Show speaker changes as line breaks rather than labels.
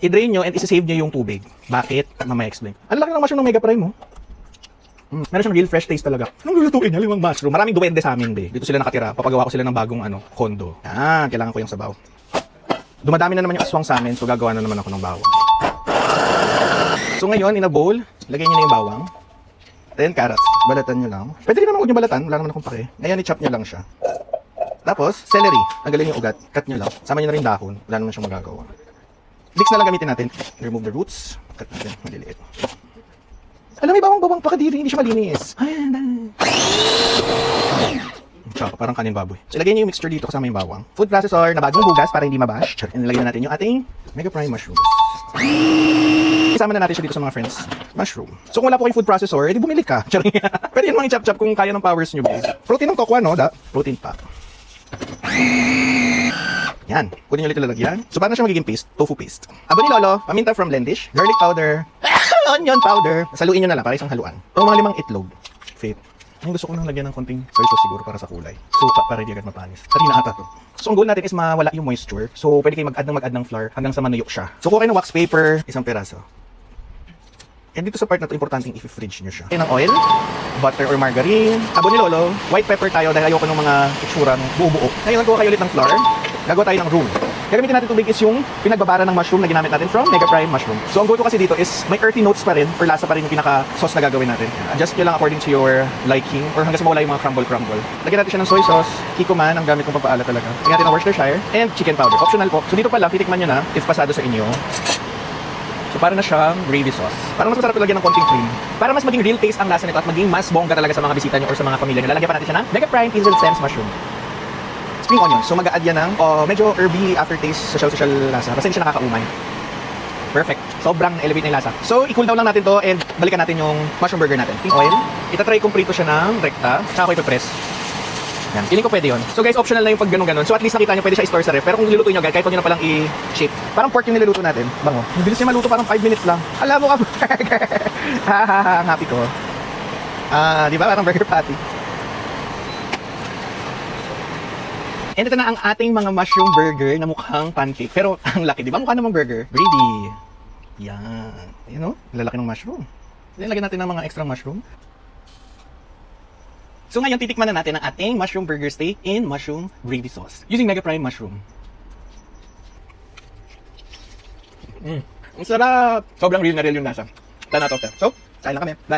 I-drain nyo and isa-save nyo yung tubig. Bakit? Mamaya explain. Ang laki ng mushroom ng Mega Prime, mo. Meron siyang real fresh taste talaga. Anong lulutuin niya? Limang mushroom. Maraming duwende sa amin, be. Dito sila nakatira. Papagawa ko sila ng bagong condo. Yan, kailangan ko yung sabaw. Dumadami na naman yung aswang sa amin, so gagawa na naman ako ng bawang. So ngayon, in a bowl, lagyan niyo na yung bawang. Then carrots. Balatan nyo lang. Pwede rin naman huwag nyo balatan. Wala naman akong pake. Ngayon, i-chop nyo lang siya. Tapos, celery. Tanggalin yung ugat. Cut nyo lang. Sama nyo na rin dahon. Wala naman siyang magagawa. Sticks na lang gamitin natin. Remove the roots. Cut natin. Maliliit. Alam, may bawang pa kadiri. Hindi siya malinis. Tsaka, parang kanin baboy. So, ilagay niyo yung mixture dito kasama yung bawang. Food processor na bagong hugas para hindi mabash. And ilagay na natin yung ating Mega Prime mushrooms. Isama na natin siya dito sa mga friends. Mushroom. So, kung wala po kayong food processor, edi bumili ka. Pwede yun mga i-chop-chop kung kaya ng powers nyo, guys. Protein ng kokwa, no? Protein pa. Yan. Pwede nyo ulit lalagyan. So, paano siya magiging paste? Tofu paste. Abo ni Lolo, paminta from Lendish, garlic powder, onion powder. Saluin nyo na lang para isang haluan. Ito mga 5 itlog. Faith. Ang gusto ko nang lagyan ng konting soy sauce siguro para sa kulay. Suka para hindi agad mapanis. Harina ata to. So, ang goal natin is mawala yung moisture. So, pwede kayo mag-add ng flour hanggang sa manuyok siya. So, kuha kayo ng wax paper, isang peraso. And dito sa part na to, importanteng i-fridge nyo siya. Ng oil, butter or margarine. Abo ni Lolo, white pepper tayo dahil ayoko ng mga itsura ng buo-buo. Ngayon, kuha kayo ulit ng flour. Gagawa tayo ng roux. Gagamitin natin tubig is yung pinagbabara ng mushroom na ginamit natin from Mega Prime mushroom. So, ang goal ko kasi dito is may earthy notes pa rin or lasa pa rin yung pinaka-sauce na gagawin natin. Adjust nyo lang according to your liking or hanggang sa mawala yung mga crumble-crumble. Lagyan natin siya ng soy sauce, kiko man, ang gamit kong pampaala talaga. Lagyan natin ng Worcestershire, and chicken powder. Optional po. So, dito pa lang, titikman nyo na if pasado sa inyo. So, para na siyang gravy sauce. Parang mas masarap ilagyan ng konting cream. Para mas maging real taste ang lasa nito at maging mas bongga talaga sa mga bisita nyo or sa mga pamilya nyo. Lalagyan pa natin siya ng Mega Prime Pizzle Stems Mushroom. Spring onion. So, mag-a-add yan ng medyo herby aftertaste, social lasa. Kasi hindi siya nakakaumay. Perfect. Sobrang elevate na yung lasa. So, i-cool down lang natin to and balikan natin yung mushroom burger natin. Spring oil. Itatry kong prito siya ng rekta. Saka ko ipipress. Yan. Feeling ko pwede yun. So guys, optional na yung pag ganun-ganun. So at least nakita nyo pwede siya i-store sa ref. Pero kung niluluto nyo guys, kahit huwag nyo na palang i-shape. Parang pork yung niluluto natin. Bango. Ang bilis niya maluto, parang 5 minutes lang. Alam mo ka, burger. Ang happy ko. Di ba? Parang burger patty. And ito na ang ating mga mushroom burger na mukhang pancake. Pero ang laki, di ba? Mukha namang burger. Gravy. Yan. You know? Lalaki ng mushroom. Then lagyan natin ng mga extra mushroom. So ngayon titikman na natin ang ating mushroom burger steak in mushroom gravy sauce. Using Mega Prime mushroom. Ang sarap! Sobrang real na real yung lasa. 10 out of 10. So, kain na kami. Bye!